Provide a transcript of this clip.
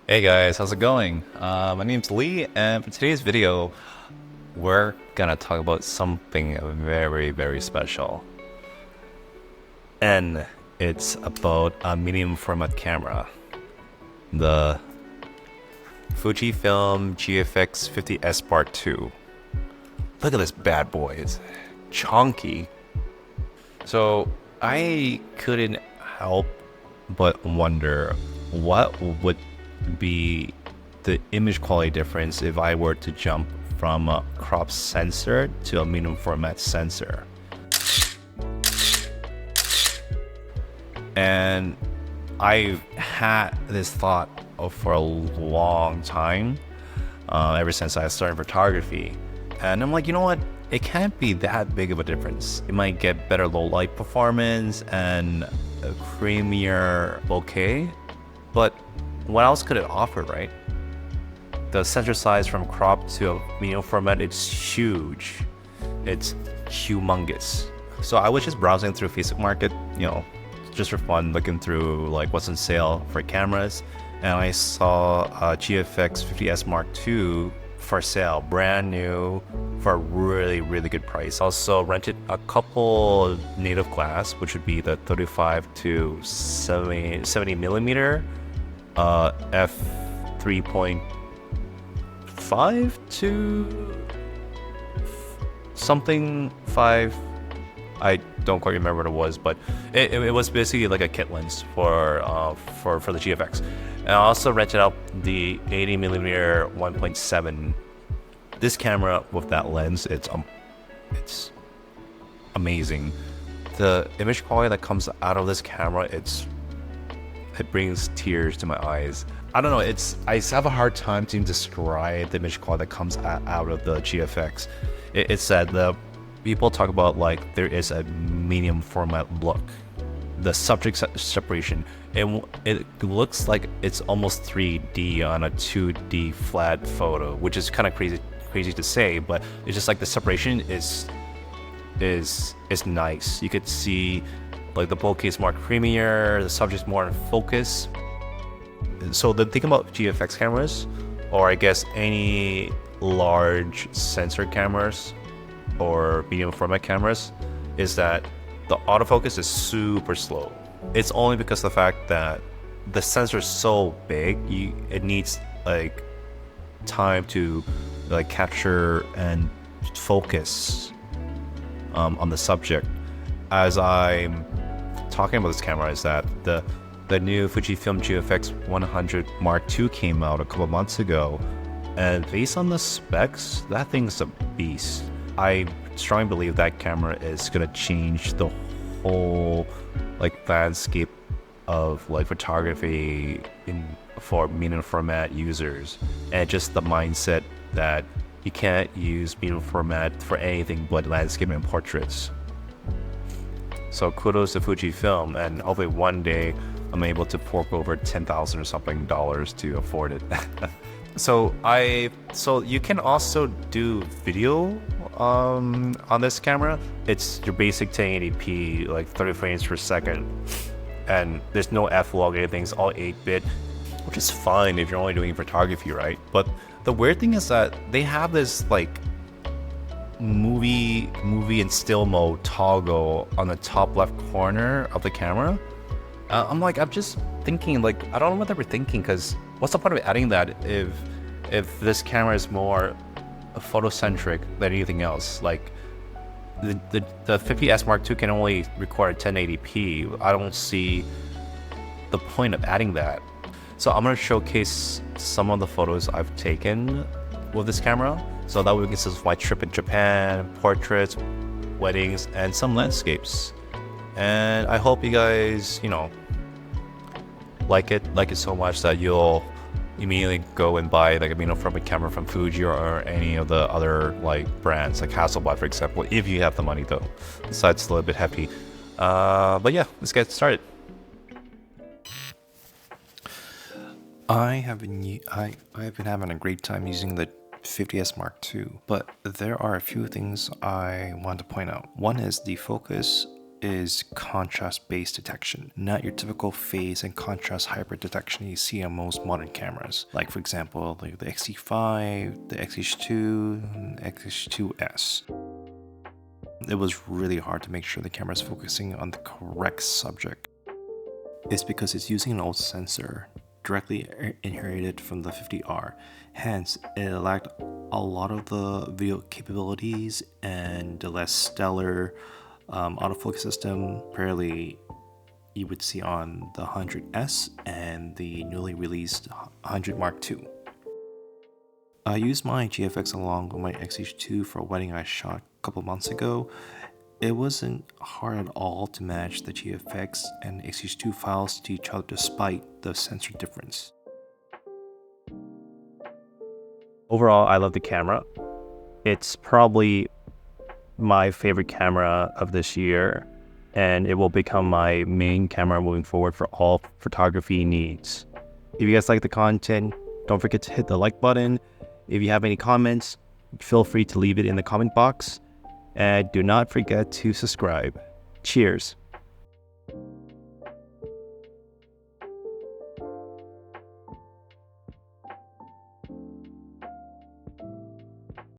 Hey guys, how's it going? My name's Lee, and for today's video, we're gonna talk about something very special. And it's about a medium format camera. The Fujifilm GFX 50S Part 2. Look at this bad boy, it's chunky. So I couldn't help but wonder what would be the image quality difference if I were to jump from a crop sensor to a medium format sensor. And I've had this thought for a long time, ever since I started photography. And I'm like, you know what? It can't be that big of a difference. It might get better low light performance and a creamier bokeh, but what else could it offer, right? The sensor size from crop to a medium format, it's huge. It's humongous. So I was just browsing through Facebook Market, just for fun, looking through like what's on sale for cameras, and I saw a GFX 50S Mark II for sale, brand new, for a really good price. Also rented a couple native glass, which would be the 35 to 70 millimeter f 3.5 to something 5. I don't quite remember what it was, but it was basically like a kit lens for the GFX. And I also rented out the 80mm 1.7. This camera with that lens, it's amazing. The image quality that comes out of this camera, it brings tears to my eyes. I don't know, I have a hard time to describe the image quality that comes out of the GFX. It's that the people talk about like there is a medium format look. The subject separation, it looks like it's almost 3D on a 2D flat photo, which is kind of crazy to say, but it's just like the separation is nice. You could see like the bokeh is more creamier, the subject's more in focus. So the thing about GFX cameras, or I guess any large sensor cameras or medium format cameras, is that the autofocus is super slow. It's only because of the fact that the sensor is so big, it needs like time to like capture and focus on the subject. As I'm talking about this camera, is that the new Fujifilm GFX 100 Mark II came out a couple months ago, and based on the specs, that thing's a beast. I strongly believe that camera is gonna change the whole like landscape of like photography for medium format users, and just the mindset that you can't use medium format for anything but landscape and portraits. So kudos to Fujifilm, and hopefully one day I'm able to fork over $10,000 or something to afford it. So you can also do video on this camera. It's your basic 1080p, like 30 frames per second, and there's no F-log or anything. It's all 8-bit, which is fine if you're only doing photography, right? But the weird thing is that they have this like movie and still mode toggle on the top left corner of the camera. I'm just thinking, like, I don't know what they were thinking, because what's the point of adding that if this camera is more photocentric than anything else? Like the 50S Mark II can only record 1080p. I don't see the point of adding that. So I'm gonna showcase some of the photos I've taken with this camera, so that we can see my trip in Japan, portraits, weddings, and some landscapes. And I hope you guys, like it so much that you'll immediately go and buy like a medium format camera from Fuji or any of the other like brands, like Hasselblad, for example, if you have the money though. Besides, it's a little bit hefty. But yeah, let's get started. I have been having a great time using the 50S Mark II, but there are a few things I want to point out. One is the focus is contrast-based detection, not your typical phase and contrast hybrid detection you see on most modern cameras. Like for example, like the XT-5, the XT-2, and XT-2S. It was really hard to make sure the camera is focusing on the correct subject. It's because it's using an old sensor directly inherited from the 50R. Hence, it lacked a lot of the video capabilities and the less stellar autofocus system rarely you would see on the 100S and the newly released 100 Mark II. I used my GFX along with my XT-2 for a wedding I shot a couple months ago. It wasn't hard at all to match the GFX and XT-2 files to each other despite the sensor difference. Overall, I love the camera. It's probably my favorite camera of this year, and it will become my main camera moving forward for all photography needs. If you guys like the content, don't forget to hit the like button. If you have any comments, feel free to leave it in the comment box. And do not forget to subscribe. Cheers.